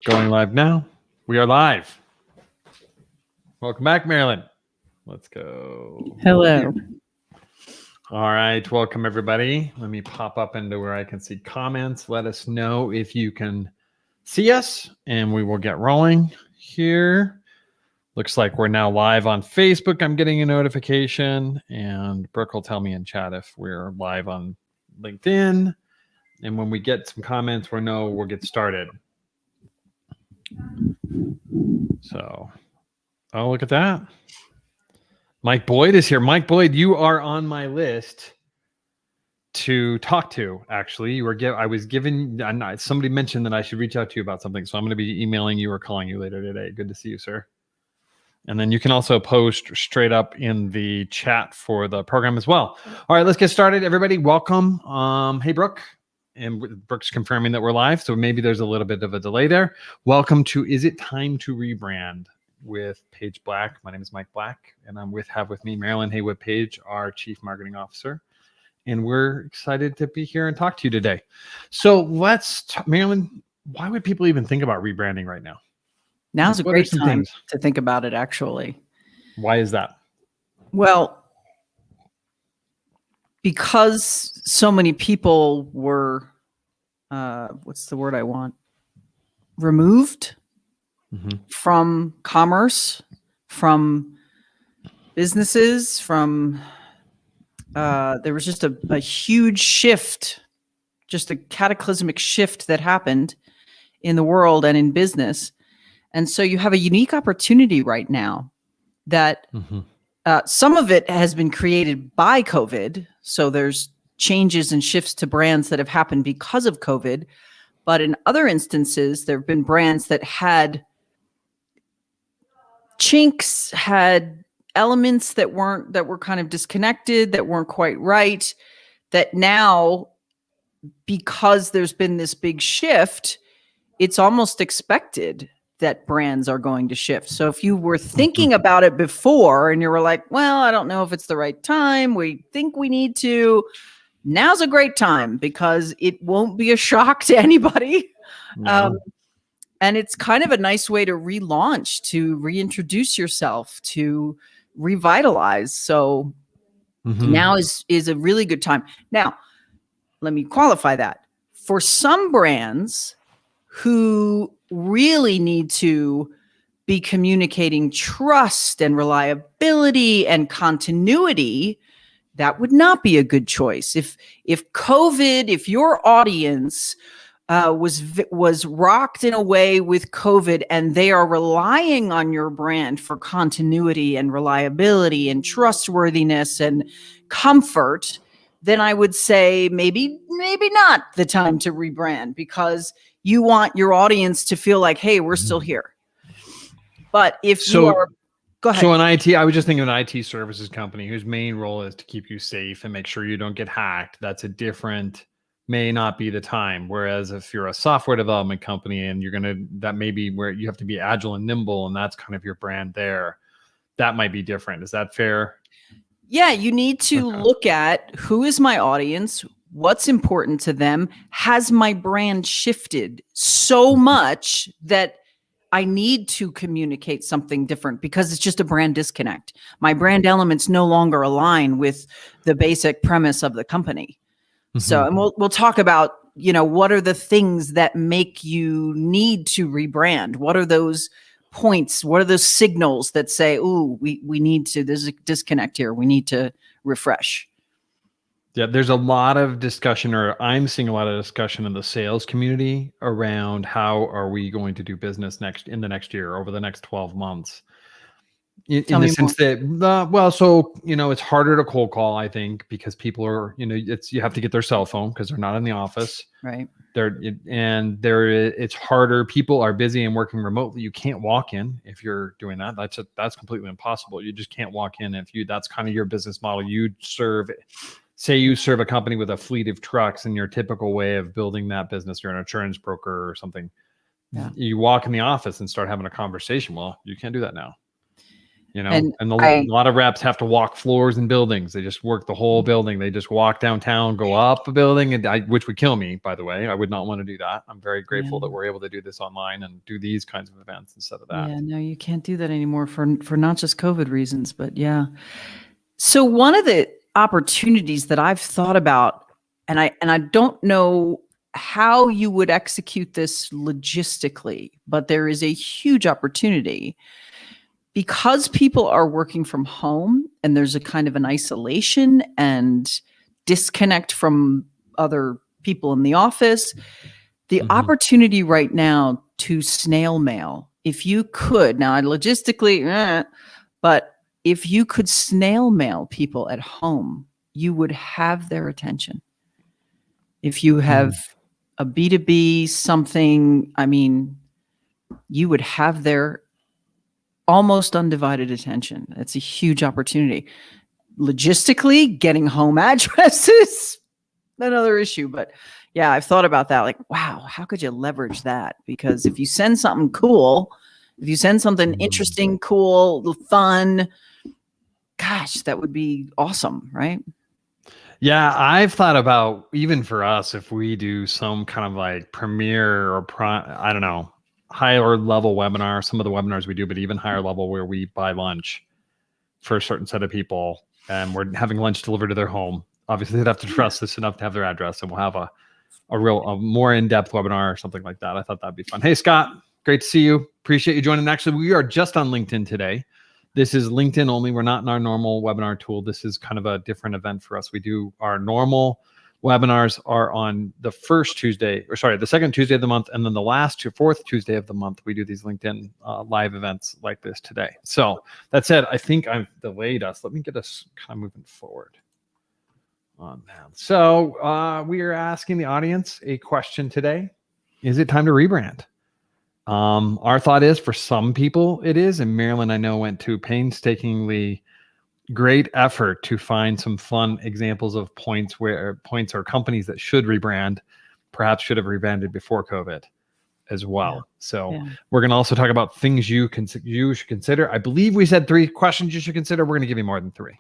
Going live now. We are live. Welcome back, Marilyn. Let's go. Hello. All right. Welcome, everybody. Let me pop up into where I can see comments. Let us know if you can see us, and we will get rolling here. Looks like we're now live on Facebook. I'm getting a notification, and Brooke will tell me in chat if we're live on LinkedIn. And when we get some comments, we'll get started. So, oh, look at that. Mike Boyd is here. Mike Boyd, you are on my list to talk to. Actually, I was given. Somebody mentioned that I should reach out to you about something, so I'm going to be emailing you or calling you later today. Good to see you, sir. And then you can also post straight up in the chat for the program as well. All right, let's get started. Everybody, welcome. Hey, Brooke. And Brooke's confirming that we're live, so maybe there's a little bit of a delay there. Welcome to Is It Time to Rebrand with Paige Black. My name is Mike Black, and have with me Marilyn Haywood Page, our Chief Marketing Officer. And we're excited to be here and talk to you today. So Marilyn, why would people even think about rebranding right now? Now's a great time to think about it, actually. Why is that? Well, because so many people were, what's the word I want? Removed from commerce, from businesses, from, there was just a huge shift, just a cataclysmic shift that happened in the world and in business. And so you have a unique opportunity right now that some of it has been created by COVID. So there's changes and shifts to brands that have happened because of COVID. But in other instances, there have been brands that had chinks, had elements that were kind of disconnected, that weren't quite right, that now, because there's been this big shift, it's almost expected that brands are going to shift. So if you were thinking about it before and you were like, well, I don't know if it's the right time, we think we need to, now's a great time because it won't be a shock to anybody. No. And it's kind of a nice way to relaunch, to reintroduce yourself, to revitalize. So now is a really good time. Now, let me qualify that. For some brands who really need to be communicating trust and reliability and continuity, that would not be a good choice. If your audience was rocked in a way with COVID and they are relying on your brand for continuity and reliability and trustworthiness and comfort, then I would say maybe not the time to rebrand, because you want your audience to feel like, hey, we're still here. But if you are, go ahead. So in IT, I was just thinking of an IT services company whose main role is to keep you safe and make sure you don't get hacked. That's may not be the time. Whereas if you're a software development company and that may be where you have to be agile and nimble, and that's kind of your brand there, that might be different. Is that fair? Yeah, you need to look at who is my audience, what's important to them. Has my brand shifted so much that I need to communicate something different because it's just a brand disconnect? My brand elements no longer align with the basic premise of the company. So, and we'll talk about, what are the things that make you need to rebrand? What are those points? What are those signals that say, ooh, we need to, there's a disconnect here. We need to refresh. Yeah, there's a lot of discussion, or I'm seeing a lot of discussion in the sales community around how are we going to do business in the next year, over the next 12 months. In the sense that, it's harder to cold call, I think, because people are, you have to get their cell phone because they're not in the office. Right. It's harder. People are busy and working remotely. You can't walk in if you're doing that. That's completely impossible. You just can't walk in. That's kind of your business model. Say you serve a company with a fleet of trucks, and your typical way of building that business, you're an insurance broker or something. Yeah. You walk in the office and start having a conversation. Well, you can't do that now. You know, And and a lot of reps have to walk floors in buildings. They just work the whole building. They just walk downtown, go up a building, and which would kill me, by the way. I would not want to do that. I'm very grateful that we're able to do this online and do these kinds of events instead of that. Yeah, no, you can't do that anymore for not just COVID reasons, but yeah. So one of the opportunities that I've thought about, and I don't know how you would execute this logistically, but there is a huge opportunity because people are working from home and there's a kind of an isolation and disconnect from other people in the office. The opportunity right now to snail mail, if you could, now logistically, but if you could snail mail people at home, you would have their attention. If you have a B2B something, I mean, you would have their almost undivided attention. It's a huge opportunity. Logistically, getting home addresses, another issue. But yeah, I've thought about that. Like, wow, how could you leverage that? Because if you send something cool, if you send something interesting, cool, fun, gosh, that would be awesome, right? Yeah, I've thought about, even for us, if we do some kind of like premiere or I don't know, higher level webinar, some of the webinars we do, but even higher level where we buy lunch for a certain set of people and we're having lunch delivered to their home. Obviously, they'd have to trust us enough to have their address, and we'll have a more in-depth webinar or something like that. I thought that'd be fun. Hey, Scott, great to see you. Appreciate you joining. Actually, we are just on LinkedIn today. This is LinkedIn only. We're not in our normal webinar tool. This is kind of a different event for us. We do our normal webinars are on the the second Tuesday of the month, and then the fourth Tuesday of the month, we do these LinkedIn live events like this today. So that said, I think I've delayed us. Let me get us kind of moving forward on that. So we are asking the audience a question today. Is it time to rebrand? Our thought is for some people it is, and Marilyn, I know, went to painstakingly great effort to find some fun examples of points or companies that should rebrand, perhaps should have rebranded before COVID as well. Yeah. So we're going to also talk about things you should consider. I believe we said 3 questions you should consider. We're going to give you more than 3.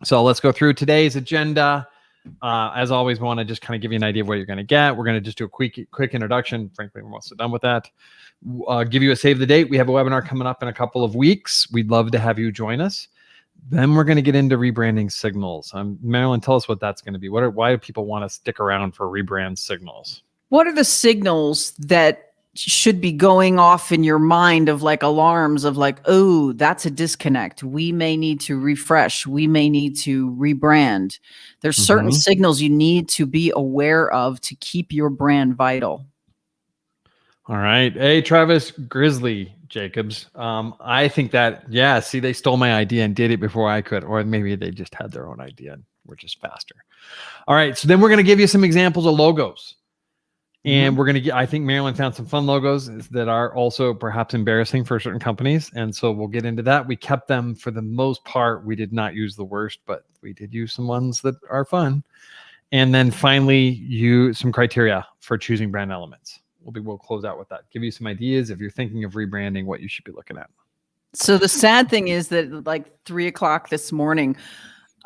So let's go through today's agenda. As always, we want to just kind of give you an idea of what you're going to get. We're going to just do a quick introduction. Frankly, we're almost done with that. Give you a save the date. We have a webinar coming up in a couple of weeks. We'd love to have you join us. Then we're going to get into rebranding signals. Marilyn, tell us what that's going to be. Why do people want to stick around for rebrand signals? What are the signals that should be going off in your mind of like alarms of like, oh, that's a disconnect. We may need to refresh. We may need to rebrand. There's certain signals you need to be aware of to keep your brand vital. All right. Hey, Travis Grizzly Jacobs. I think that, see, they stole my idea and did it before I could, or maybe they just had their own idea and we're just faster. All right. So then we're going to give you some examples of logos. And we're going to get, I think Marilyn found some fun logos that are also perhaps embarrassing for certain companies. And so we'll get into that. We kept them for the most part. We did not use the worst, but we did use some ones that are fun. And then finally, some criteria for choosing brand elements. We'll close out with that. Give you some ideas if you're thinking of rebranding, what you should be looking at. So the sad thing is that like 3:00 this morning,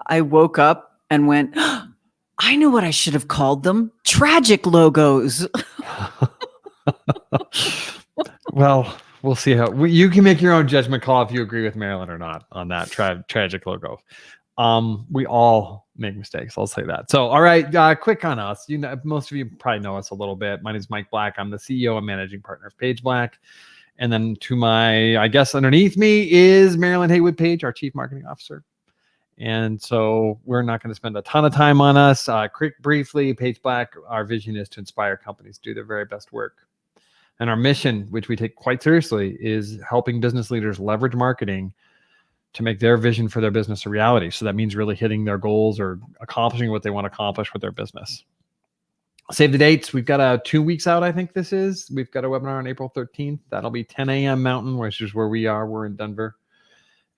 I woke up and went, I know what I should have called them. Tragic logos. Well, we'll see how you can make your own judgment call if you agree with Marilyn or not on that tragic logo. We all make mistakes. I'll say that. So, all right, quick on us. You know, most of you probably know us a little bit. My name is Mike Black. I'm the CEO and managing partner of Page Black. And then to my, I guess underneath me is Marilyn Haywood Page, our chief marketing officer. And so we're not going to spend a ton of time on us. Briefly, Page Black, our vision is to inspire companies to do their very best work. And our mission, which we take quite seriously, is helping business leaders leverage marketing to make their vision for their business a reality. So that means really hitting their goals or accomplishing what they want to accomplish with their business. Save the dates. We've got 2 weeks out, I think this is. We've got a webinar on April 13th. That'll be 10 a.m. Mountain, which is where we are. We're in Denver.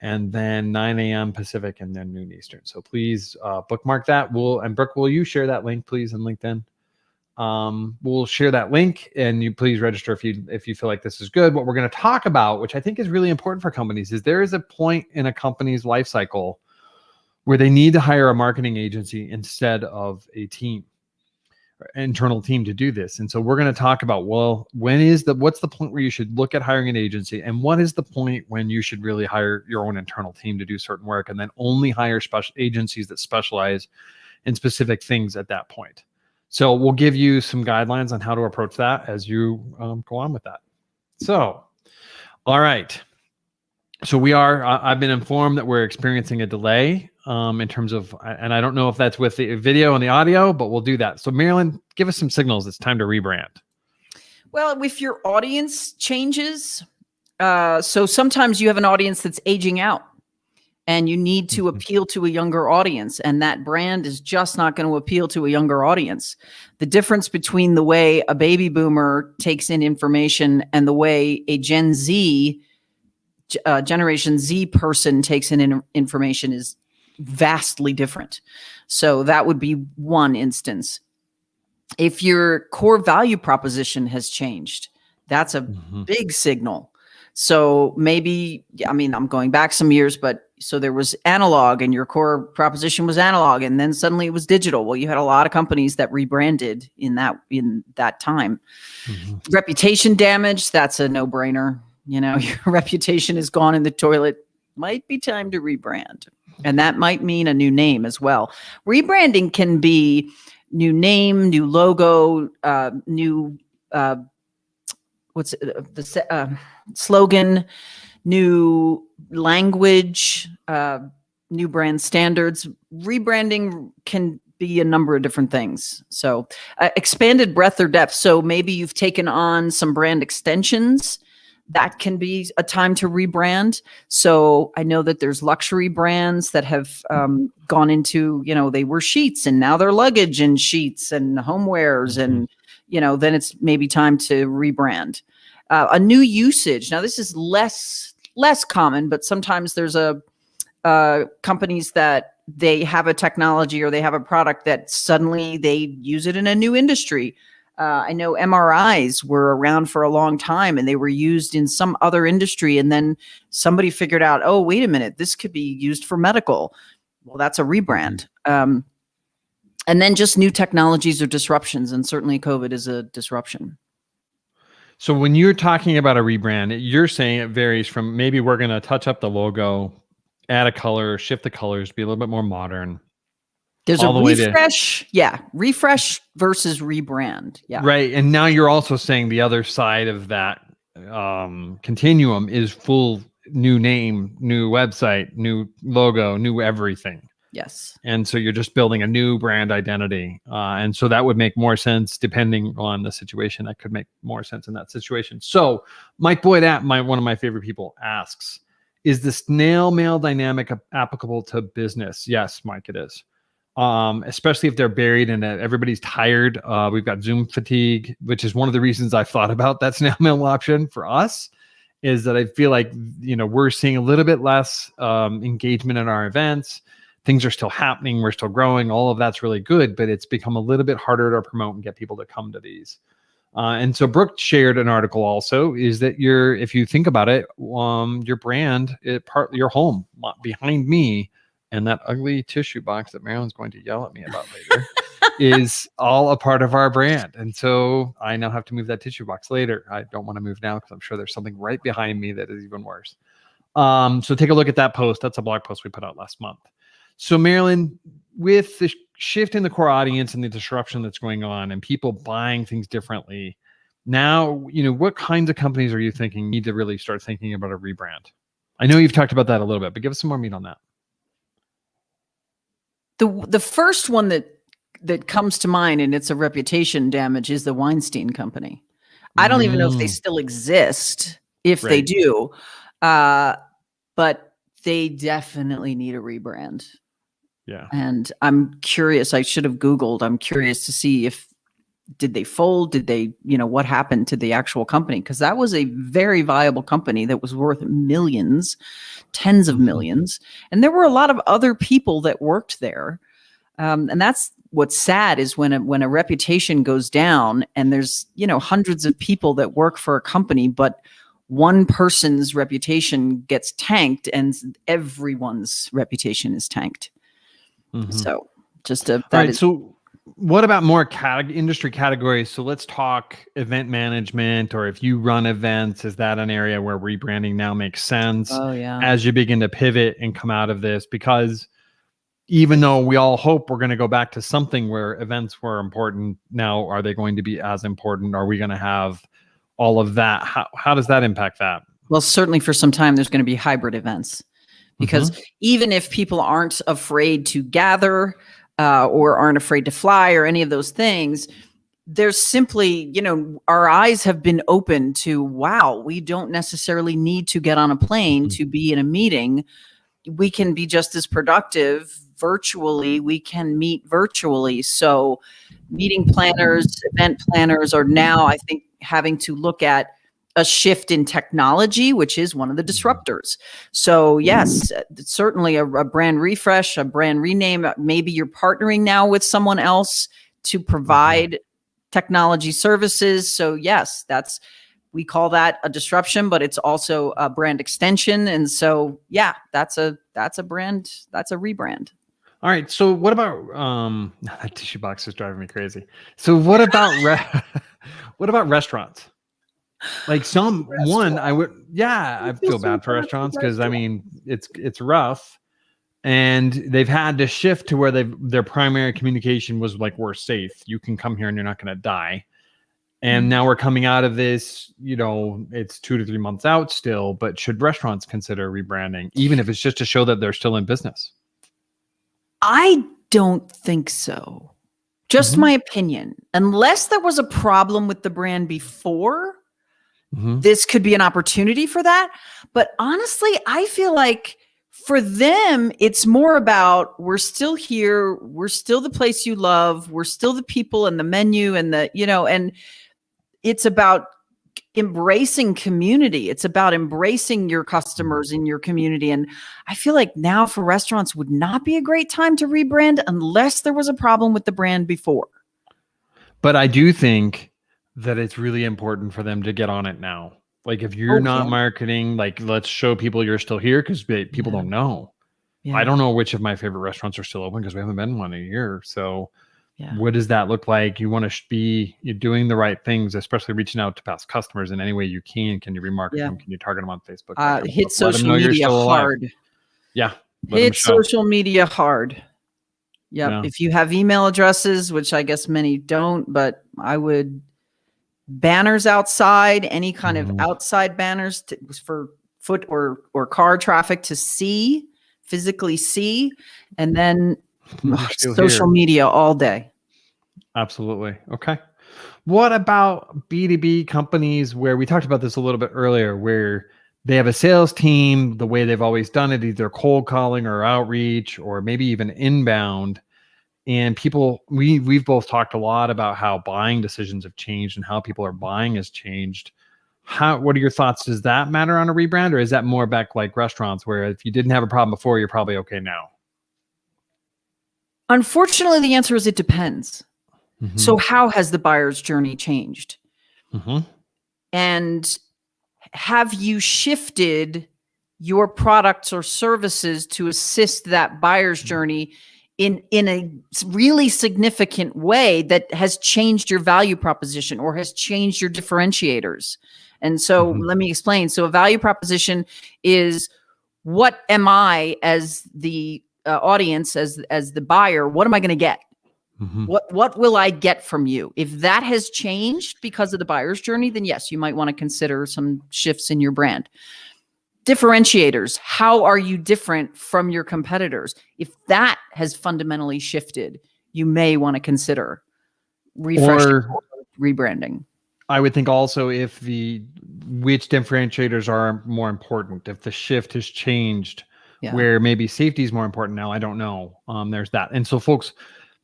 And then 9 a.m. Pacific and then noon Eastern. So please bookmark that. And Brooke, will you share that link, please, in LinkedIn? We'll share that link, and you please register if you feel like this is good. What we're going to talk about, which I think is really important for companies, is there is a point in a company's life cycle where they need to hire a marketing agency instead of a team, internal team, to do this. And so we're going to talk about, well, what's the point where you should look at hiring an agency, and what is the point when you should really hire your own internal team to do certain work, and then only hire special agencies that specialize in specific things at that point. So we'll give you some guidelines on how to approach that as you go on with that. So, all right. So I've been informed that we're experiencing a delay in terms of, and I don't know if that's with the video and the audio, but we'll do that. So Marilyn, give us some signals. It's time to rebrand. Well, if your audience changes, so sometimes you have an audience that's aging out, and you need to appeal to a younger audience, and that brand is just not going to appeal to a younger audience. The difference between the way a baby boomer takes in information and the way a Generation Z person takes in information is vastly different. So that would be one instance. If your core value proposition has changed, that's a big signal. So maybe, I'm going back some years, but so there was analog, and your core proposition was analog, and then suddenly it was digital. Well, you had a lot of companies that rebranded in that time. Reputation damage, that's a no-brainer. Your reputation is gone in the toilet. Might be time to rebrand. And that might mean a new name as well. Rebranding can be new name, new logo, new slogan, new language, new brand standards. Rebranding can be a number of different things. So expanded breadth or depth. So maybe you've taken on some brand extensions. That can be a time to rebrand. So I know that there's luxury brands that have gone into, they were sheets and now they're luggage and sheets and homewares, and then it's maybe time to rebrand. A new usage. Now this is less common, but sometimes there's companies that they have a technology or they have a product that suddenly they use it in a new industry. I know MRIs were around for a long time and they were used in some other industry, and then somebody figured out, oh, wait a minute, this could be used for medical. Well, that's a rebrand. And then just new technologies or disruptions, and certainly COVID is a disruption. So when you're talking about a rebrand, you're saying it varies from, maybe we're going to touch up the logo, add a color, shift the colors, be a little bit more modern. There's a refresh. Refresh versus rebrand. Yeah. Right. And now you're also saying the other side of that continuum is full new name, new website, new logo, new everything. Yes. And so you're just building a new brand identity. And so that would make more sense depending on the situation. That could make more sense in that situation. So Mike Boyd, one of my favorite people, asks, is the snail mail dynamic applicable to business? Yes, Mike, it is. Especially if they're buried in it. Everybody's tired. We've got Zoom fatigue, which is one of the reasons I thought about that snail mail option for us, is that I feel like, we're seeing a little bit less engagement in our events. Things are still happening. We're still growing. All of that's really good, but it's become a little bit harder to promote and get people to come to these. And so Brooke shared an article also, is that if you think about it, your brand, your home behind me, and that ugly tissue box that Marilyn's going to yell at me about later is all a part of our brand. And so I now have to move that tissue box later. I don't want to move now because I'm sure there's something right behind me that is even worse. So take a look at that post. That's a blog post we put out last month. So Marilyn, with the shift in the core audience and the disruption that's going on and people buying things differently, now, what kinds of companies are you thinking need to really start thinking about a rebrand? I know you've talked about that a little bit, but give us some more meat on that. The first one that comes to mind, and it's a reputation damage, is the Weinstein Company. I don't even know if they still exist, if they do, but they definitely need a rebrand. Yeah. And I'm curious, I should have Googled, I'm curious to see did they fold? Did they, what happened to the actual company? Because that was a very viable company that was worth millions, tens of millions. And there were a lot of other people that worked there. And that's what's sad is when a reputation goes down and there's, hundreds of people that work for a company, but one person's reputation gets tanked and everyone's reputation is tanked. So just All right. So what about more industry categories? So let's talk event management, or if you run events, is that an area where rebranding now makes sense as you begin to pivot and come out of this? Because even though we all hope we're going to go back to something where events were important, now are they going to be as important? Are we going to have all of that? How does that impact that? Well, certainly for some time, there's going to be hybrid events, because even if people aren't afraid to gather or aren't afraid to fly or any of those things, there's simply, our eyes have been open to, wow, we don't necessarily need to get on a plane to be in a meeting. We can be just as productive virtually. We can meet virtually. So meeting planners, event planners are now, I think, having to look at a shift in technology, which is one of the disruptors. So yes, certainly a brand refresh, a brand rename. Maybe you're partnering now with someone else to provide technology services. So yes, we call that a disruption, but it's also a brand extension. And so, yeah, that's a brand, that's a rebrand. All right. So what about that tissue box is driving me crazy. So what about what about restaurants? Like I feel bad for restaurants because I mean it's rough, and they've had to shift to where their primary communication was like, we're safe. You can come here and you're not going to die. And now we're coming out of this, it's 2 to 3 months out still, but should restaurants consider rebranding, even if it's just to show that they're still in business? I don't think so. Just my opinion. Unless there was a problem with the brand before, this could be an opportunity for that. But honestly, I feel like for them, it's more about, we're still here. We're still the place you love. We're still the people and the menu and and it's about embracing community. It's about embracing your customers in your community. And I feel like now for restaurants would not be a great time to rebrand unless there was a problem with the brand before. But I do think that it's really important for them to get on it now. Like if you're not marketing, like let's show people you're still here, because people don't know. Yeah. I don't know which of my favorite restaurants are still open because we haven't been in one in a year. So what does that look like? You want to you're doing the right things, especially reaching out to past customers in any way you can. Can you remarket them? Can you target them on Facebook? Hit social media hard. Yeah. Hit social media hard. Yep. Yeah. If you have email addresses, which I guess many don't, but I would banners outside, any kind of outside banners for foot or car traffic to physically see, and then social media all day. Absolutely. Okay. What about B2B companies where we talked about this a little bit earlier, where they have a sales team, the way they've always done it, either cold calling or outreach, or maybe even inbound. And we've both talked a lot about how buying decisions have changed and how people are buying has changed. What are your thoughts? Does that matter on a rebrand, or is that more back like restaurants where if you didn't have a problem before, you're probably okay now? Unfortunately, the answer is it depends. So how has the buyer's journey changed? And have you shifted your products or services to assist that buyer's journey in a really significant way that has changed your value proposition or has changed your differentiators? And so let me explain. So a value proposition is, what am I as the audience, as the buyer, what am I going to get? What will I get from you? If that has changed because of the buyer's journey, then yes, you might want to consider some shifts in your brand. Differentiators. How are you different from your competitors? If that has fundamentally shifted, you may want to consider refreshing or rebranding. I would think also which differentiators are more important. If the shift has changed, where maybe safety is more important now, I don't know. There's that. And so folks,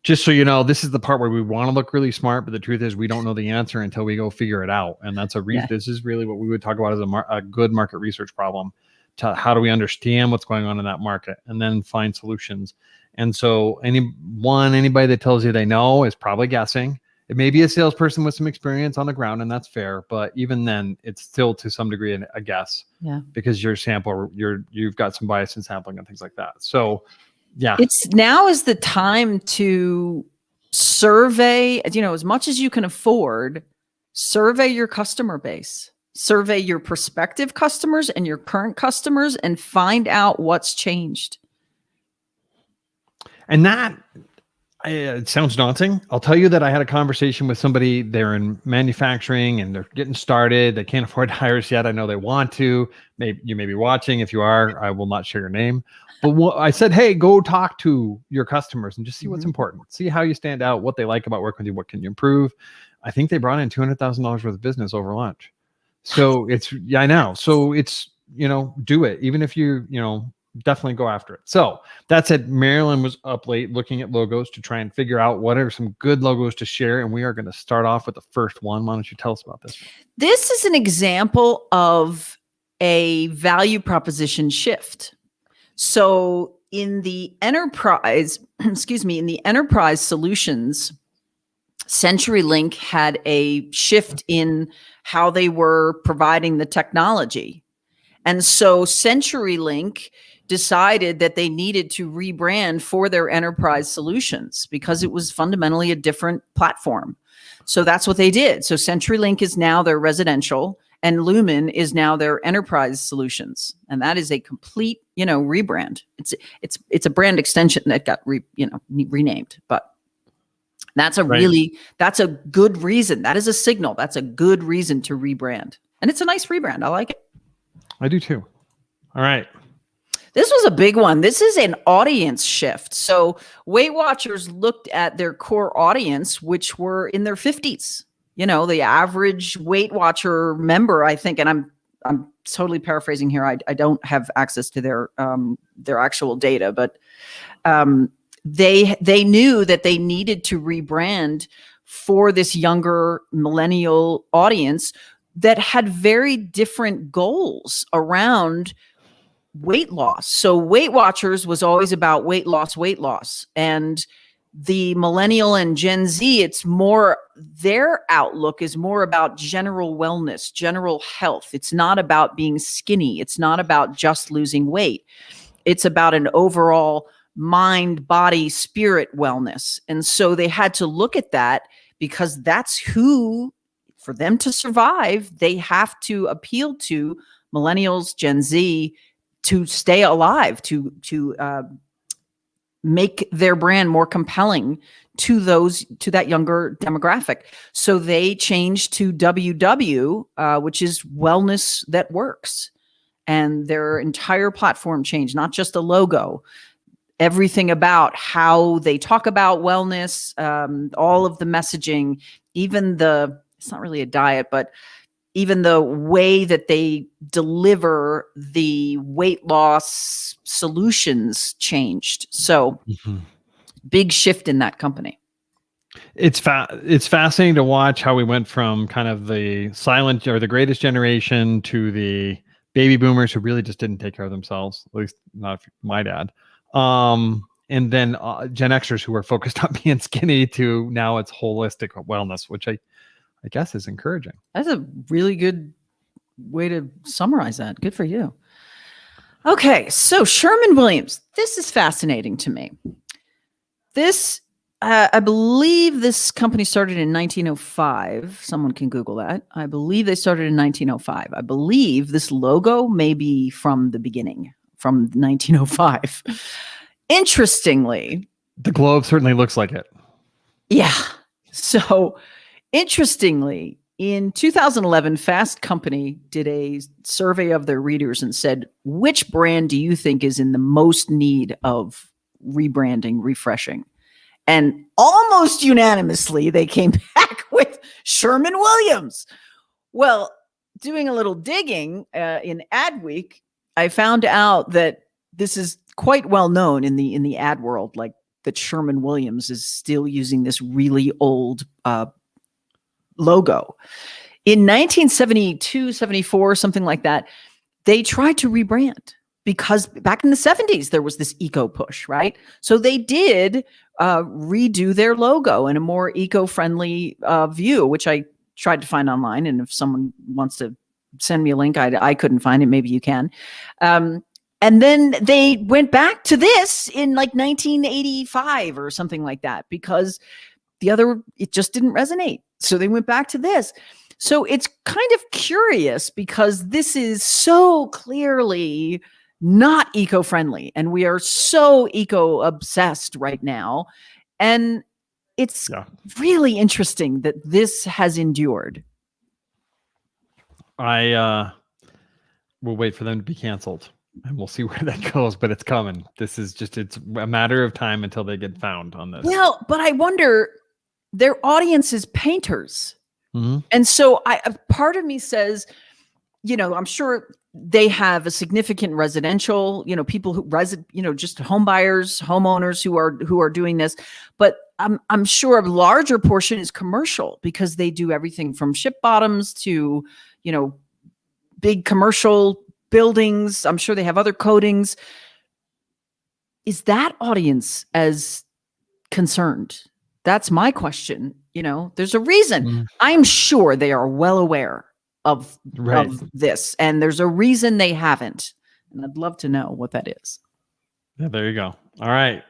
just so you know, this is the part where we want to look really smart, but the truth is we don't know the answer until we go figure it out. And that's this is really what we would talk about as a good market research problem. How do we understand what's going on in that market and then find solutions? And so anybody that tells you they know is probably guessing. It may be a salesperson with some experience on the ground, and that's fair. But even then, it's still to some degree a guess. Yeah. Because you've got some bias in sampling and things like that. So yeah. Now is the time to survey, as much as you can afford, survey your customer base, survey your prospective customers and your current customers, and find out what's changed. And that, it sounds daunting. I'll tell you that I had a conversation with somebody. They're in manufacturing and they're getting started. They can't afford to hire us yet. I know they want to. Maybe you may be watching. If you are, I will not share your name. But I said, hey, go talk to your customers and just see what's important. See how you stand out, what they like about working with you, what can you improve. I think they brought in $200,000 worth of business over lunch. So I know. So it's, do it. Even if definitely go after it. So that said, Marilyn was up late looking at logos to try and figure out what are some good logos to share. And we are going to start off with the first one. Why don't you tell us about this? This is an example of a value proposition shift. So in the enterprise, in the enterprise solutions, CenturyLink had a shift in how they were providing the technology. And so CenturyLink decided that they needed to rebrand for their enterprise solutions because it was fundamentally a different platform. So that's what they did. So CenturyLink is now their residential and Lumen is now their enterprise solutions. And that is a complete, rebrand. It's a brand extension that got renamed, but that's that's a good reason. That is a signal. That's a good reason to rebrand. And it's a nice rebrand. I like it. I do too. All right. This was a big one. This is an audience shift. So Weight Watchers looked at their core audience, which were in their 50s. The average Weight Watcher member, I think, and I'm totally paraphrasing here. I don't have access to their actual data, but they knew that they needed to rebrand for this younger millennial audience that had very different goals around weight loss. So Weight Watchers was always about weight loss. And the millennial and Gen Z, their outlook is more about general wellness, general health. It's not about being skinny. It's not about just losing weight. It's about an overall mind, body, spirit wellness. And so they had to look at that because that's who, for them to survive, they have to appeal to millennials, Gen Z, to stay alive, to make their brand more compelling to that younger demographic. So they changed to WW, which is wellness that works. And their entire platform changed, not just a logo, everything about how they talk about wellness, all of the messaging, even it's not really a diet, but even the way that they deliver the weight loss solutions changed. So big shift in that company. It's fascinating to watch how we went from kind of the silent or the greatest generation to the baby boomers who really just didn't take care of themselves, at least not my dad. And then Gen Xers who were focused on being skinny to now it's holistic wellness, which I guess is encouraging. That's a really good way to summarize that. Good for you. Okay, so Sherwin-Williams. This is fascinating to me. This, I believe this company started in 1905. Someone can Google that. I believe they started in 1905. I believe this logo may be from the beginning, from 1905. Interestingly, the globe certainly looks like it. Yeah. So interestingly, in 2011, Fast Company did a survey of their readers and said, which brand do you think is in the most need of rebranding, refreshing? And almost unanimously, they came back with Sherwin-Williams. Well, doing a little digging in Adweek, I found out that this is quite well known in the ad world, like that Sherwin-Williams is still using this really old logo. In 1972, 74, something like that, they tried to rebrand because back in the 70s, there was this eco push, right? So they did redo their logo in a more eco-friendly view, which I tried to find online. And if someone wants to send me a link, I couldn't find it. Maybe you can. And then they went back to this in like 1985 or something like that, because it just didn't resonate. So they went back to this. So it's kind of curious because this is so clearly not eco-friendly, and we are so eco-obsessed right now. And it's really interesting that this has endured. I will wait for them to be canceled, and we'll see where that goes, but it's coming. It's a matter of time until they get found on this. Well, but I wonder, their audience is painters. Mm-hmm. And so a part of me says, I'm sure they have a significant residential, people who just home buyers, homeowners who are doing this. But I'm sure a larger portion is commercial, because they do everything from ship bottoms to, big commercial buildings. I'm sure they have other coatings. Is that audience as concerned? That's my question. There's a reason. Mm-hmm. I'm sure they are well aware of this, and there's a reason they haven't. And I'd love to know what that is. Yeah, there you go. All right.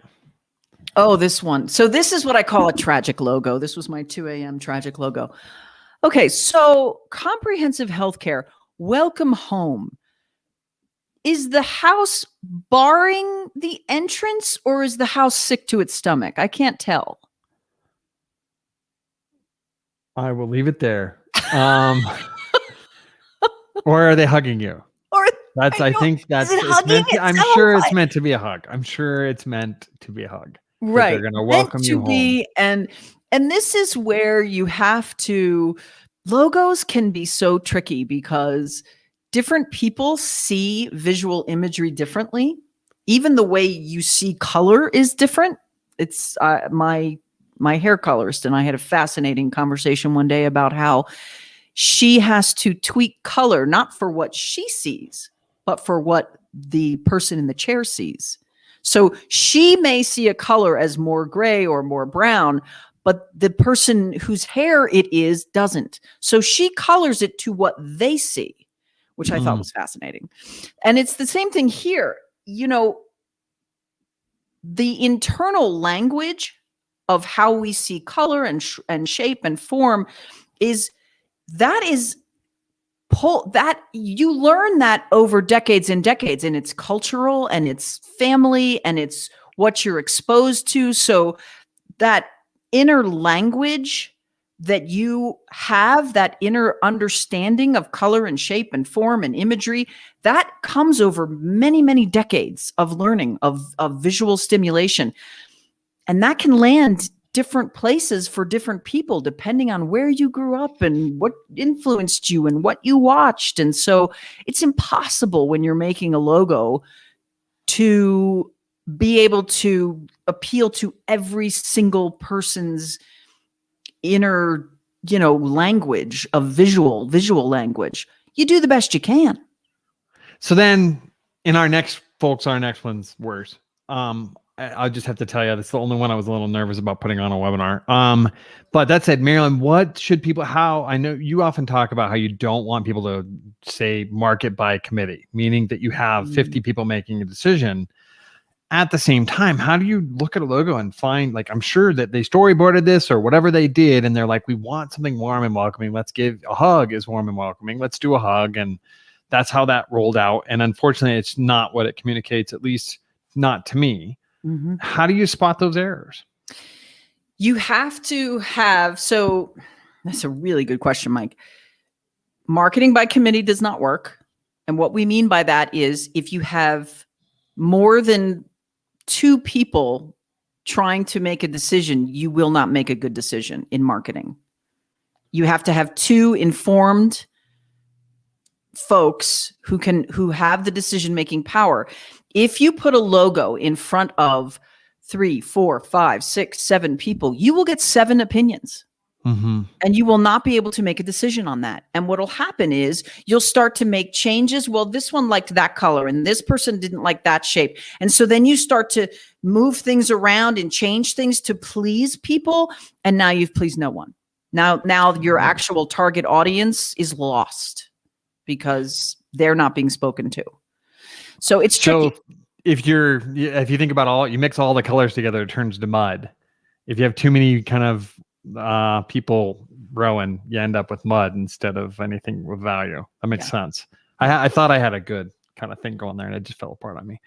Oh, this one. So this is what I call a tragic logo. This was my 2 a.m. tragic logo. Okay, so comprehensive healthcare, welcome home. Is the house barring the entrance, or is the house sick to its stomach? I can't tell. I will leave it there. Or are they hugging you? I think that's I'm sure it's meant to be a hug. I'm sure it's meant to be a hug. Right. They're going to welcome you home. And this is where you have to, logos can be so tricky because different people see visual imagery differently. Even the way you see color is different. It's my hair colorist and I had a fascinating conversation one day about how she has to tweak color, not for what she sees, but for what the person in the chair sees. So she may see a color as more gray or more brown, but the person whose hair it is doesn't. So she colors it to what they see, which I thought was fascinating. And it's the same thing here. The internal language of how we see color and shape and form that you learn that over decades and decades, and it's cultural and it's family and it's what you're exposed to. So that inner language that you have, that inner understanding of color and shape and form and imagery, that comes over many, many decades of learning of visual stimulation. And that can land different places for different people, depending on where you grew up and what influenced you and what you watched. And so it's impossible when you're making a logo to be able to appeal to every single person's inner, language of visual language. You do the best you can. So then in our next one's worse. I'll just have to tell you, that's the only one I was a little nervous about putting on a webinar. But that said, Marilyn, what should people, I know you often talk about how you don't want people to say market by committee, meaning that you have 50 people making a decision. At the same time, how do you look at a logo and find, I'm sure that they storyboarded this or whatever they did, and they're like, we want something warm and welcoming. Let's give a hug is warm and welcoming. Let's do a hug. And that's how that rolled out. And unfortunately, it's not what it communicates, at least not to me. Mm-hmm. How do you spot those errors? You have to have, so that's a really good question, Mike. Marketing by committee does not work. And what we mean by that is if you have more than 2 people trying to make a decision, you will not make a good decision in marketing. You have to have 2 informed folks who have the decision-making power. If you put a logo in front of 3, 4, 5, 6, 7 people, you will get 7 opinions. And you will not be able to make a decision on that. And what will happen is you'll start to make changes. Well, this one liked that color and this person didn't like that shape. And so then you start to move things around and change things to please people. And now you've pleased no one. Now your actual target audience is lost because they're not being spoken to. So it's tricky. So if you think about you mix all the colors together, it turns to mud. If you have too many kind of people growing, you end up with mud instead of anything with value. That makes sense. I thought I had a good kind of thing going there and it just fell apart on me.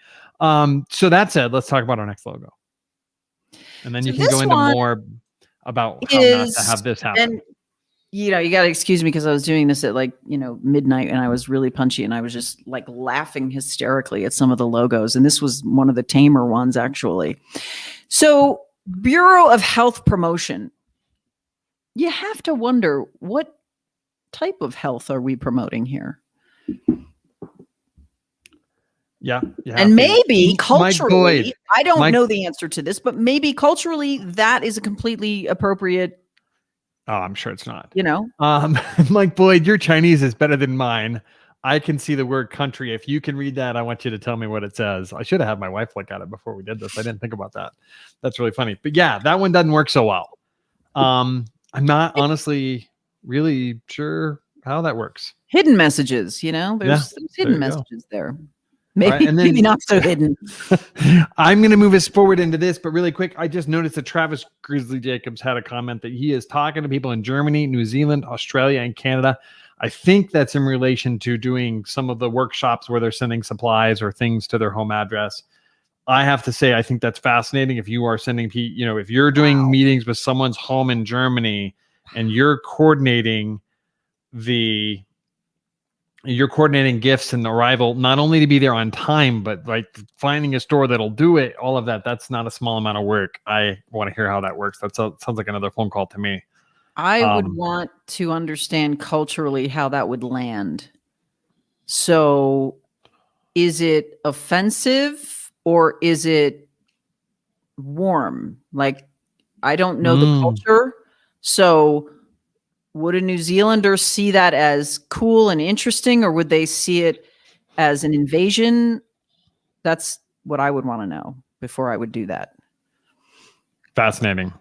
So that said, let's talk about our next logo. And then you can go into more about how not to have this happen. And, you got to excuse me because I was doing this at midnight and I was really punchy and I was just like laughing hysterically at some of the logos. And this was one of the tamer ones, actually. So Bureau of Health Promotion. You have to wonder, what type of health are we promoting here? Yeah. And maybe culturally, I don't know the answer to this, but maybe culturally that is a completely appropriate. Oh, I'm sure it's not. Mike Boyd, your Chinese is better than mine. I can see the word country. If you can read that, I want you to tell me what it says. I should have had my wife look at it before we did this. I didn't think about that. That's really funny. But yeah, that one doesn't work so well. I'm not honestly really sure how that works. Hidden messages, there's hidden messages there. Maybe, right, maybe not so hidden. I'm going to move us forward into this, but really quick, I just noticed that Travis Grizzly Jacobs had a comment that he is talking to people in Germany, New Zealand, Australia, and Canada. I think that's in relation to doing some of the workshops where they're sending supplies or things to their home address. I have to say, I think that's fascinating. If you are sending, if you're doing meetings with someone's home in Germany and you're coordinating gifts and arrival, not only to be there on time, but like finding a store that'll do it, all of that, that's not a small amount of work. I want to hear how that works. That sounds like another phone call to me. I would want to understand culturally how that would land. So is it offensive or is it warm? Like, I don't know the culture. So would a New Zealander see that as cool and interesting, or would they see it as an invasion? That's what I would want to know before I would do that. Fascinating.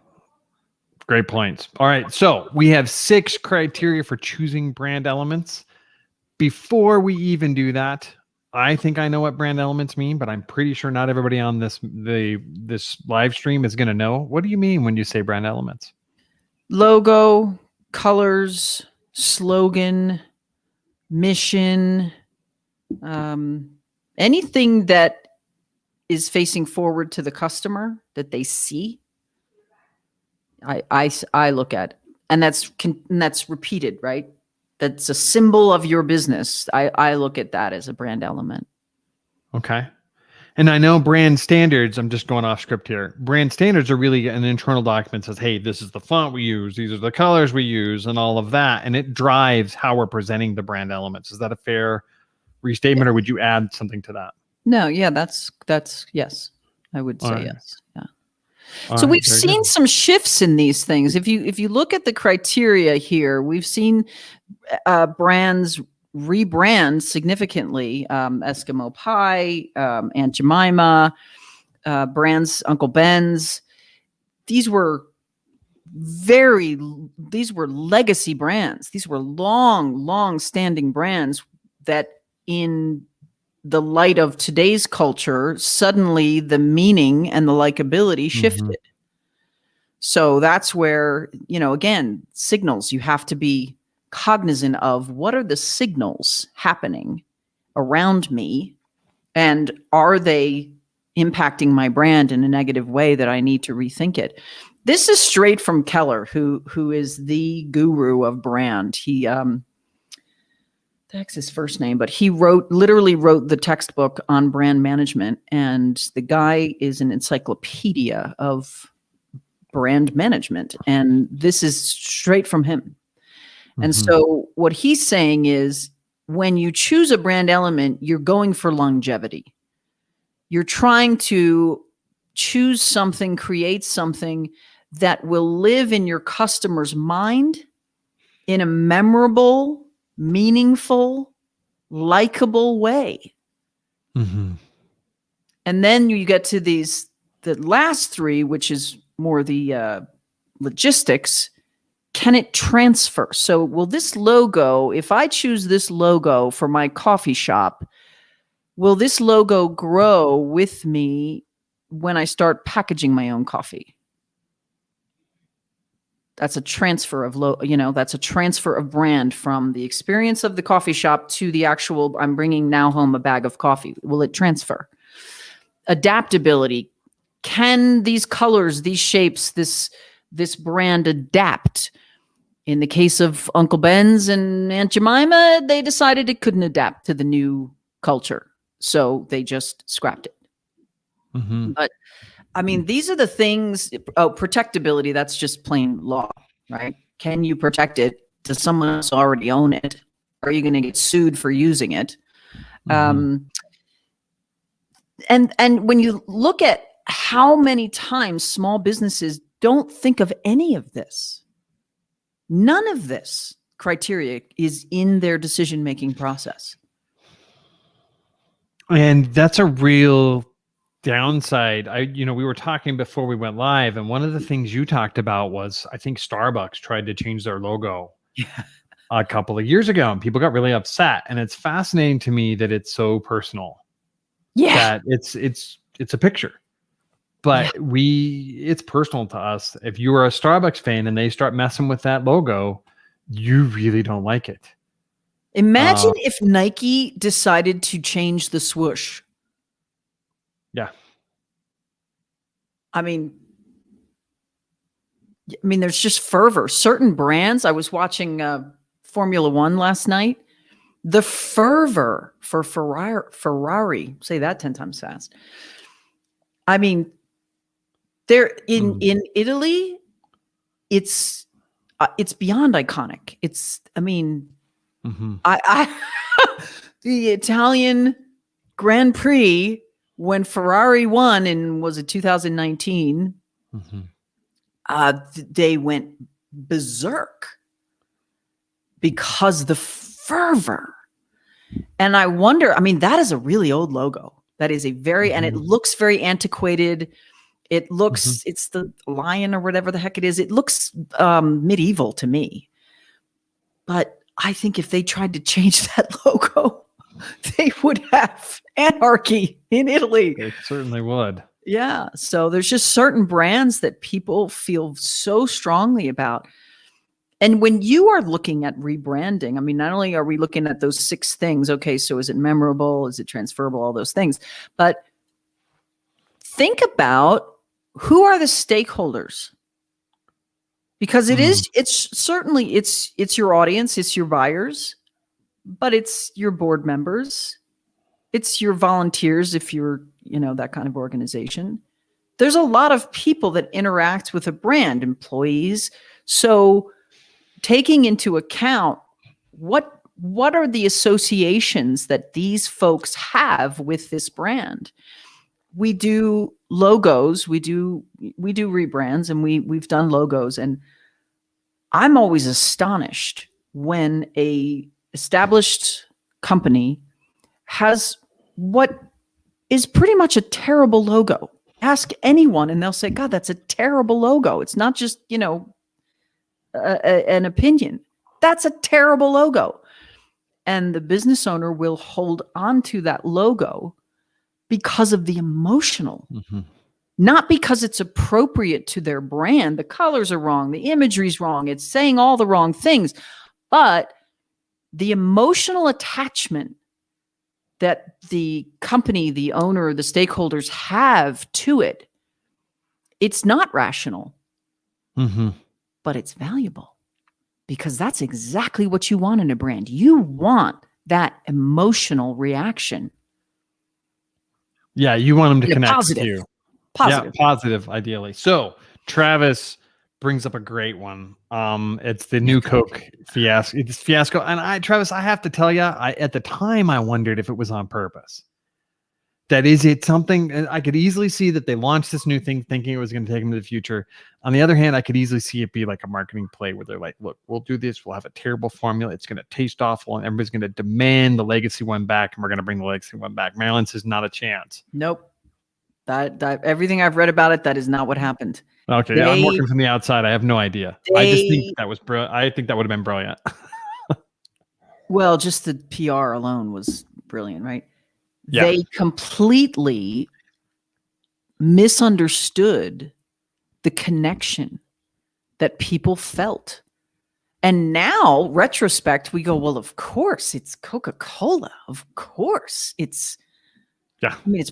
Great points. All right. So we have 6 criteria for choosing brand elements. Before we even do that, I think I know what brand elements mean, but I'm pretty sure not everybody on this live stream is going to know. What do you mean when you say brand elements? Logo, colors, slogan, mission, anything that is facing forward to the customer that they see. I look at, and that's repeated, right? That's a symbol of your business. I look at that as a brand element. Okay. And I know brand standards, I'm just going off script here. Brand standards are really an internal document that says, hey, this is the font we use, these are the colors we use, and all of that. And it drives how we're presenting the brand elements. Is that a fair restatement, or would you add something to that? No, yeah, that's yes. I would say yes. Yeah. So right, we've seen some shifts in these things. If you look at the criteria here, we've seen brands rebrand significantly. Eskimo Pie, Aunt Jemima, brands, Uncle Ben's. These were legacy brands. These were long standing brands that, in the light of today's culture, suddenly the meaning and the likability shifted. Mm-hmm. So that's where, again, signals, you have to be cognizant of what are the signals happening around me, and are they impacting my brand in a negative way that I need to rethink it. This is straight from Keller, who is the guru of brand. He that's his first name, but he literally wrote the textbook on brand management, and the guy is an encyclopedia of brand management, and this is straight from him. Mm-hmm. And so what he's saying is, when you choose a brand element, you're going for longevity. You're trying to choose something, create something that will live in your customer's mind in a memorable, meaningful, likable way. Mm-hmm. And then you get to the last three, which is more the logistics. Can it transfer? So will this logo, if I choose this logo for my coffee shop, will this logo grow with me when I start packaging my own coffee? That's a transfer of that's a transfer of brand from the experience of the coffee shop to the actual, I'm bringing now home a bag of coffee. Will it transfer? Adaptability. Can these colors, these shapes, this brand adapt? In the case of Uncle Ben's and Aunt Jemima, they decided it couldn't adapt to the new culture. So they just scrapped it. Mm-hmm. But I mean, these are the things. Oh, protectability. That's just plain law, right? Can you protect it? Does someone else already own it? Are you going to get sued for using it? Mm-hmm. And when you look at how many times small businesses don't think of any of this, none of this criteria is in their decision-making process. And that's a real downside. We were talking before we went live, and one of the things you talked about was, I think Starbucks tried to change their logo a couple of years ago, and people got really upset. And it's fascinating to me that it's so personal. Yeah. That it's a picture. But it's personal to us. If you are a Starbucks fan and they start messing with that logo, you really don't like it. Imagine if Nike decided to change the swoosh. Yeah. I mean, there's just fervor. Certain brands, I was watching Formula One last night. The fervor for Ferrari, say that 10 times fast. I mean, they're in Italy, it's beyond iconic. I the Italian Grand Prix when Ferrari won in, was it 2019? They went berserk because the fervor. And I wonder, that is a really old logo. That is a very, and it looks very antiquated. It looks, it's the lion or whatever the heck it is. It looks medieval to me. But I think if they tried to change that logo, they would have anarchy in Italy. They certainly would. Yeah. So there's just certain brands that people feel so strongly about. And when you are looking at rebranding, not only are we looking at those 6 things, okay, so is it memorable? Is it transferable? All those things. But think about who are the stakeholders? Because it's certainly it's your audience, it's your buyers, but it's your board members, it's your volunteers if you're, that kind of organization. There's a lot of people that interact with a brand, employees. So taking into account what are the associations that these folks have with this brand. We do logos, we do rebrands, and we've done logos, and I'm always astonished when a established company has what is pretty much a terrible logo. Ask anyone and they'll say, God, that's a terrible logo. It's not just, an opinion. That's a terrible logo. And the business owner will hold on to that logo because of the emotional, not because it's appropriate to their brand. The colors are wrong. The imagery's wrong. It's saying all the wrong things, but the emotional attachment that the company, the owner, the stakeholders have to it, it's not rational, but it's valuable because that's exactly what you want in a brand. You want that emotional reaction. Yeah, you want them to connect positive. with you. Positive. Yeah, positive, ideally. So Travis brings up a great one. It's the new Coke fiasco. And Travis, I have to tell you, at the time I wondered if it was on purpose. that is it something, and I could easily see that they launched this new thing thinking it was going to take them to the future. On the other hand, I could easily see it be like a marketing play where they're like, look, we'll do this, we'll have a terrible formula, it's going to taste awful, and everybody's going to demand the legacy one back, and we're going to bring the legacy one back. Maryland says not a chance. Nope. That everything I've read about it, that is not what happened. Okay, I'm working from the outside. I have no idea. I just think that was brilliant. I think that would have been brilliant. Well, just the PR alone was brilliant, right? Yeah. They completely misunderstood the connection that people felt. And now, retrospect, we go, well, of course, it's Coca-Cola. Of course. It's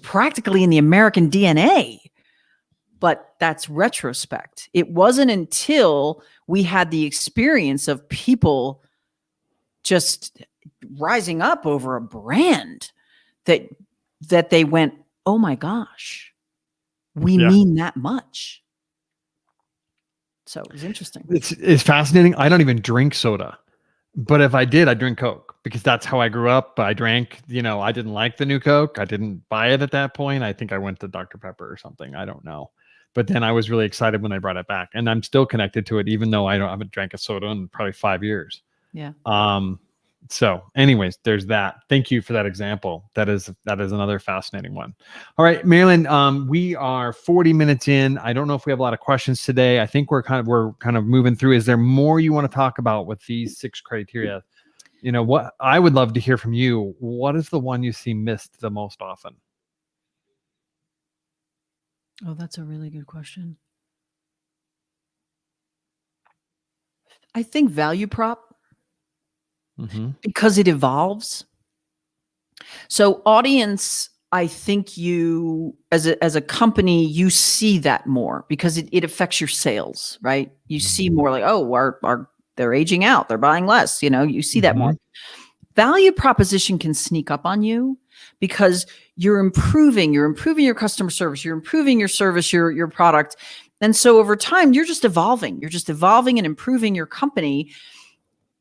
practically in the American DNA. But that's retrospect. It wasn't until we had the experience of people just rising up over a brand that they went, oh my gosh, we mean that much. So it was interesting. It's fascinating. I don't even drink soda, but if I did, I'd drink Coke because that's how I grew up. I drank, I didn't like the new Coke. I didn't buy it at that point. I think I went to Dr. Pepper or something. I don't know. But then I was really excited when they brought it back, and I'm still connected to it, even though I haven't drank a soda in probably 5 years. Yeah. So anyways, there's that. Thank you for that example. That is another fascinating one. All right, Marilyn, we are 40 minutes in. I don't know if we have a lot of questions today. I think we're kind of moving through. Is there more you want to talk about with these 6 criteria? What I would love to hear from you. What is the one you see missed the most often? Oh, that's a really good question. I think value prop. Because it evolves. So audience, I think you, as a company, you see that more because it affects your sales, right? You see more like, oh, they're aging out, they're buying less. You see that more. Value proposition can sneak up on you because you're improving your customer service, you're improving your service, your product. And so over time, you're just evolving. You're just evolving and improving your company.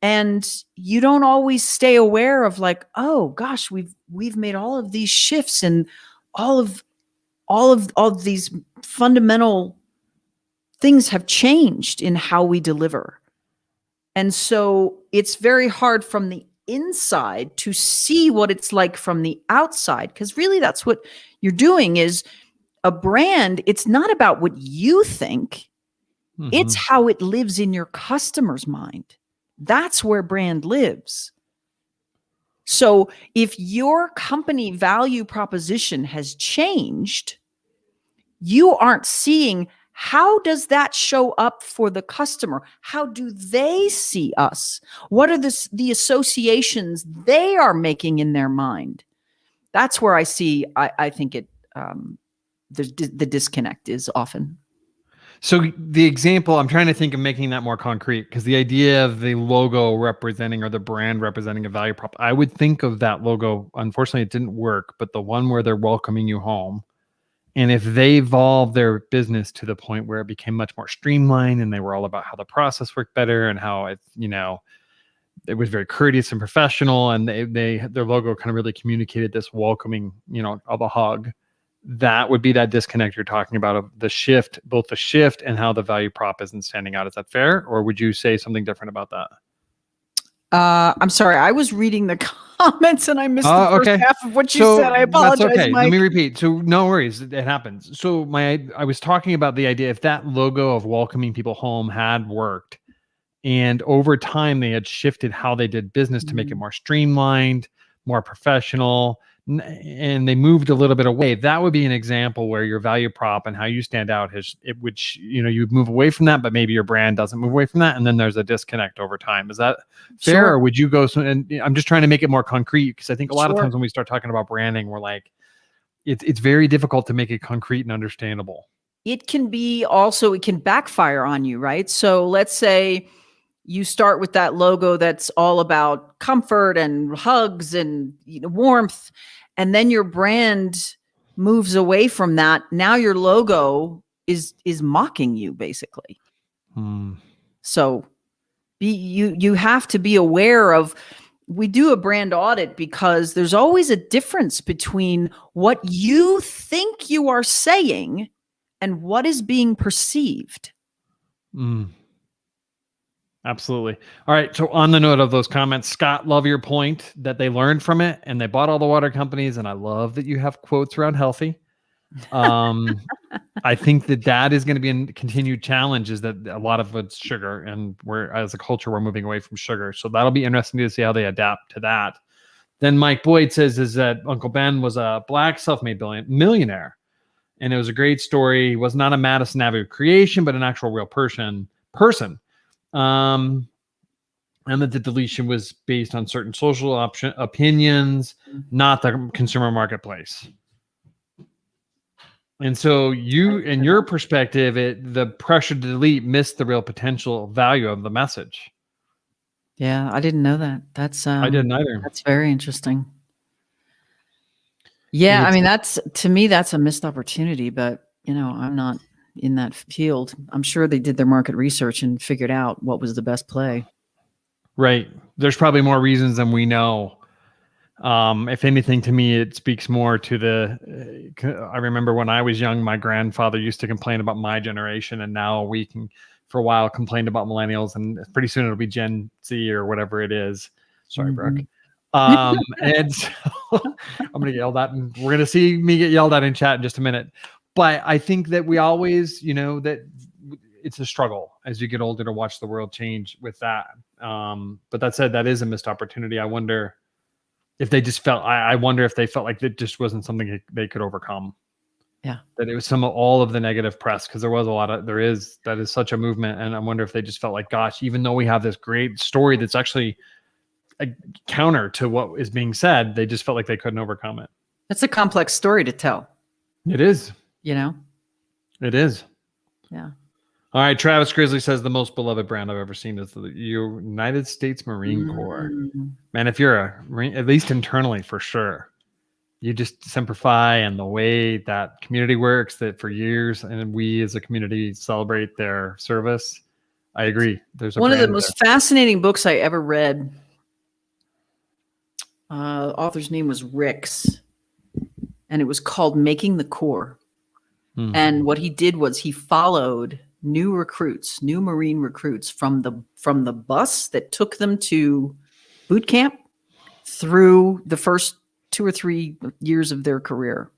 And you don't always stay aware of like, oh gosh, we've made all of these shifts and all of these fundamental things have changed in how we deliver. And so it's very hard from the inside to see what it's like from the outside, because really that's what you're doing is a brand. It's not about what you think. It's how it lives in your customer's mind. That's where brand lives. So if your company value proposition has changed, you aren't seeing how does that show up for the customer? How do they see us? What are the associations they are making in their mind? That's where I see, I think the disconnect is often. So the example, I'm trying to think of making that more concrete, because the idea of the logo representing or the brand representing a value prop, I would think of that logo. Unfortunately, it didn't work, but the one where they're welcoming you home. And if they evolved their business to the point where it became much more streamlined and they were all about how the process worked better and how it was very courteous and professional, and their logo kind of really communicated this welcoming, of a hug. That would be that disconnect you're talking about of the shift, both the shift and how the value prop isn't standing out. Is that fair? Or would you say something different about that? I'm sorry. I was reading the comments and I missed the first half of what you said. I apologize, that's okay. Mike. Let me repeat. So no worries. It happens. So I was talking about the idea, if that logo of welcoming people home had worked, and over time they had shifted how they did business to make it more streamlined, more professional, and they moved a little bit away, that would be an example where your value prop and how you stand out you'd move away from that, but maybe your brand doesn't move away from that, and then there's a disconnect over time. Is that fair? Sure. Or would you go? And I'm just trying to make it more concrete, because I think a lot of times when we start talking about branding, we're like, it's very difficult to make it concrete and understandable. It can backfire on you, right? So let's say you start with that logo that's all about comfort and hugs and warmth, and then your brand moves away from that. Now your logo is mocking you, basically. So you have to be aware of we do a brand audit because there's always a difference between what you think you are saying and what is being perceived. Absolutely. All right. So on the note of those comments, Scott, love your point that they learned from it and they bought all the water companies. And I love that you have quotes around healthy. I think that is going to be a continued challenge, is that a lot of it's sugar, and we're, as a culture, we're moving away from sugar. So that'll be interesting to see how they adapt to that. Then Mike Boyd says is that Uncle Ben was a black self-made millionaire, and it was a great story. He was not a Madison Avenue creation, but an actual real person. And that the deletion was based on certain social opinions, not the consumer marketplace. And so in your perspective, the pressure to delete missed the real potential value of the message. Yeah, I didn't know that. That's I didn't either. That's very interesting. Yeah, I mean, to me, that's a missed opportunity, but I'm not in that field. I'm sure they did their market research and figured out what was the best play. Right. There's probably more reasons than we know. If anything, to me, it speaks more to I remember when I was young, my grandfather used to complain about my generation, and now we can, for a while, complain about millennials, and pretty soon it'll be Gen Z or whatever it is. Sorry, Brooke. And so I'm going to get yelled at, and we're going to see me get yelled at in chat in just a minute. But I think that we always, that it's a struggle as you get older to watch the world change with that. But that said, that is a missed opportunity. I wonder if they just felt, I wonder if they felt like it just wasn't something they could overcome. Yeah. That it was all of the negative press, because there was that is such a movement. And I wonder if they just felt like, gosh, even though we have this great story that's actually a counter to what is being said, they just felt like they couldn't overcome it. That's a complex story to tell. It is. It is. Yeah. All right. Travis Grizzly says the most beloved brand I've ever seen is the United States Marine Corps. Man, if you're a Marine, at least internally for sure, you just simplify, and the way that community works, that for years, and we as a community celebrate their service. I agree. There's one of the most fascinating books I ever read. Author's name was Ricks, and it was called Making the Corps. And what he did was he followed new Marine recruits from the bus that took them to boot camp through the first 2 or 3 years of their career.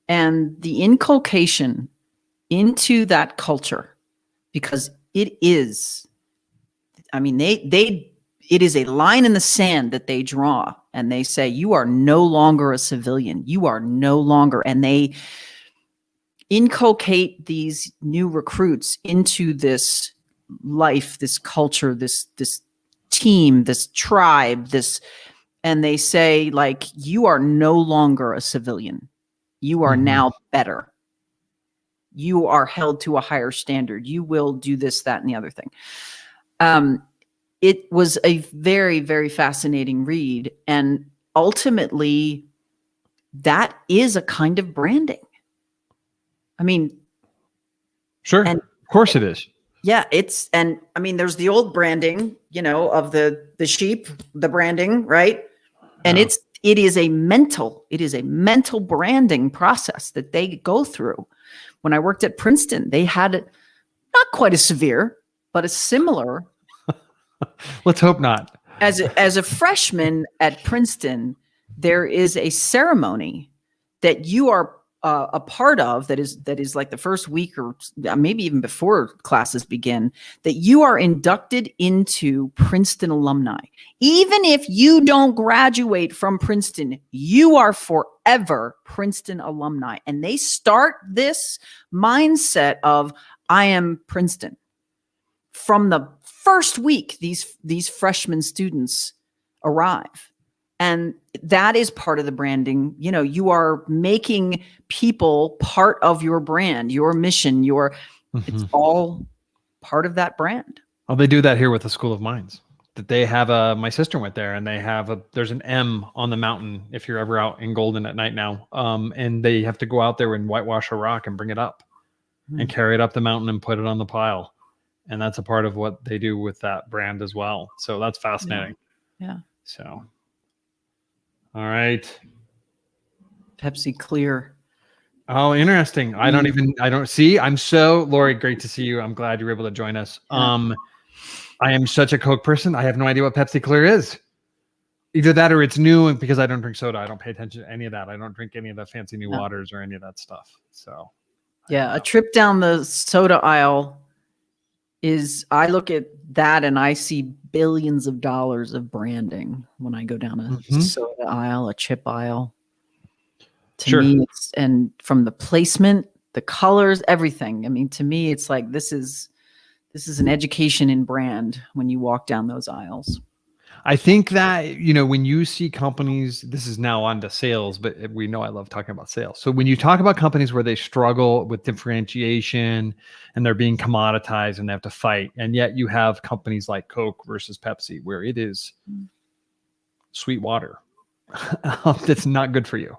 And the inculcation into that culture, because it is, I mean, it is a line in the sand that they draw, and they say, you are no longer a civilian. You are no longer, and they inculcate these new recruits into this life, this culture, this team, this tribe, and they say, like, you are no longer a civilian. You are now better. You are held to a higher standard. You will do this, that, and the other thing. It was a very, very fascinating read. And ultimately, that is a kind of branding. I mean, sure. Of course it is. Yeah, there's the old branding, of the sheep, the branding, right? And it is a mental branding process that they go through. When I worked at Princeton, they had it not quite as severe, but a similar. Let's hope not. As a freshman at Princeton, there is a ceremony that you are a part of that is like the first week, or maybe even before classes begin, that you are inducted into Princeton alumni. Even if you don't graduate from Princeton, you are forever Princeton alumni. And they start this mindset of, I am Princeton. From the first week, these freshman students arrive. And that is part of the branding. You are making people part of your brand, your mission, it's all part of that brand. Well, they do that here with the School of Mines. That they have my sister went there, and they have there's an M on the mountain if you're ever out in Golden at night now. And they have to go out there and whitewash a rock and bring it up and carry it up the mountain and put it on the pile. And that's a part of what they do with that brand as well. So that's fascinating. Yeah. So, all right. Pepsi Clear. Oh, interesting. I don't see. Lori, great to see you. I'm glad you were able to join us. Yeah. I am such a Coke person. I have no idea what Pepsi Clear is. Either that or it's new, and because I don't drink soda, I don't pay attention to any of that. I don't drink any of the fancy new waters or any of that stuff. So, yeah, a trip down the soda aisle I look at that and I see billions of dollars of branding when I go down a soda aisle, a chip aisle. To me, and from the placement, the colors, everything. I mean, to me, it's like this is an education in brand when you walk down those aisles. I think that, when you see companies, this is now on to sales, but we know I love talking about sales. So when you talk about companies where they struggle with differentiation and they're being commoditized and they have to fight, and yet you have companies like Coke versus Pepsi, where it is sweet water that's not good for you,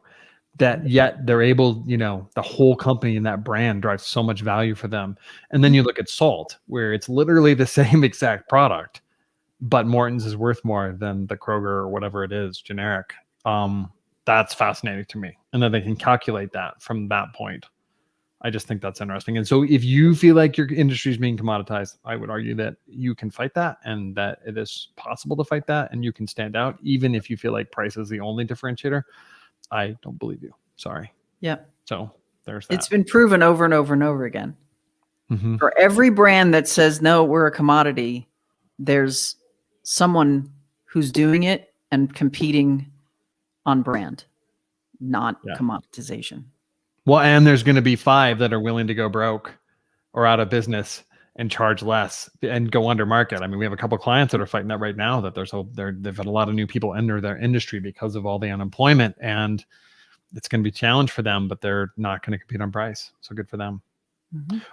that yet they're able, the whole company and that brand drives so much value for them. And then you look at salt, where it's literally the same exact product, but Morton's is worth more than the Kroger or whatever it is, generic. That's fascinating to me. And then they can calculate that from that point. I just think that's interesting. And so if you feel like your industry is being commoditized, I would argue that you can fight that, and that it is possible to fight that, and you can stand out, even if you feel like price is the only differentiator. I don't believe you. Sorry. Yeah. So there's that. It's been proven over and over and over again. For every brand that says, no, we're a commodity, there's someone who's doing it and competing on brand, not commoditization. Well, and there's going to be 5 that are willing to go broke or out of business and charge less and go under market. I mean, we have a couple of clients that are fighting that right now, that they've had a lot of new people enter their industry because of all the unemployment, and it's going to be a challenge for them, but they're not going to compete on price. So good for them.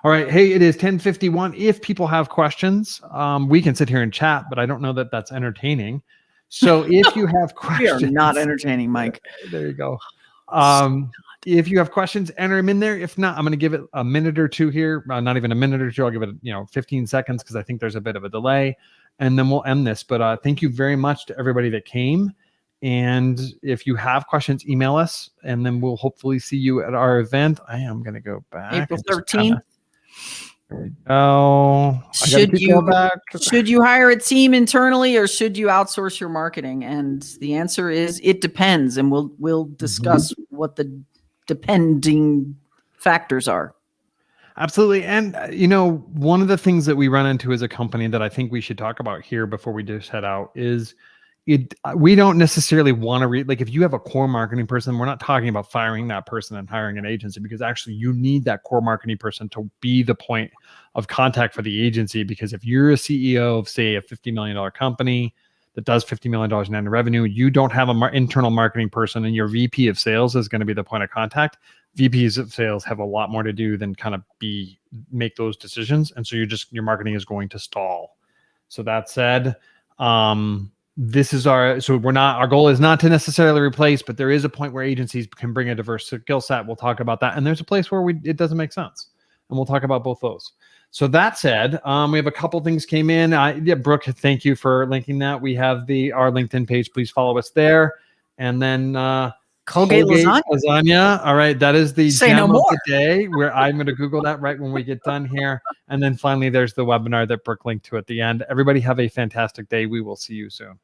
All right. Hey, it is 10:51. If people have questions, we can sit here and chat, but I don't know that that's entertaining. So if you have questions, we are not entertaining, Mike. There you go. If you have questions, enter them in there. If not, I'm going to give it a minute or two here. Not even a minute or two. I'll give it 15 seconds because I think there's a bit of a delay, and then we'll end this. But thank you very much to everybody that came. And if you have questions, email us, and then we'll hopefully see you at our event. I am going to go back. April 13th. There we go. Should you hire a team internally, or should you outsource your marketing? And the answer is it depends, and we'll discuss what the depending factors are. Absolutely. And one of the things that we run into as a company that I think we should talk about here before we just head out is we don't necessarily want to like, if you have a core marketing person, we're not talking about firing that person and hiring an agency, because actually you need that core marketing person to be the point of contact for the agency. Because if you're a CEO of, say, a $50 million company that does $50 million in annual revenue, you don't have an internal marketing person, and your VP of sales is going to be the point of contact. VPs of sales have a lot more to do than kind of make those decisions. And so your marketing is going to stall. So that said, our goal is not to necessarily replace, but there is a point where agencies can bring a diverse skill set. We'll talk about that. And there's a place where it doesn't make sense. And we'll talk about both those. So that said, we have a couple things came in. Brooke, thank you for linking that. We have our LinkedIn page. Please follow us there. And then Colgate lasagna. All right. That is the gem of the day, where I'm going to Google that right when we get done here. And then finally, there's the webinar that Brooke linked to at the end. Everybody have a fantastic day. We will see you soon.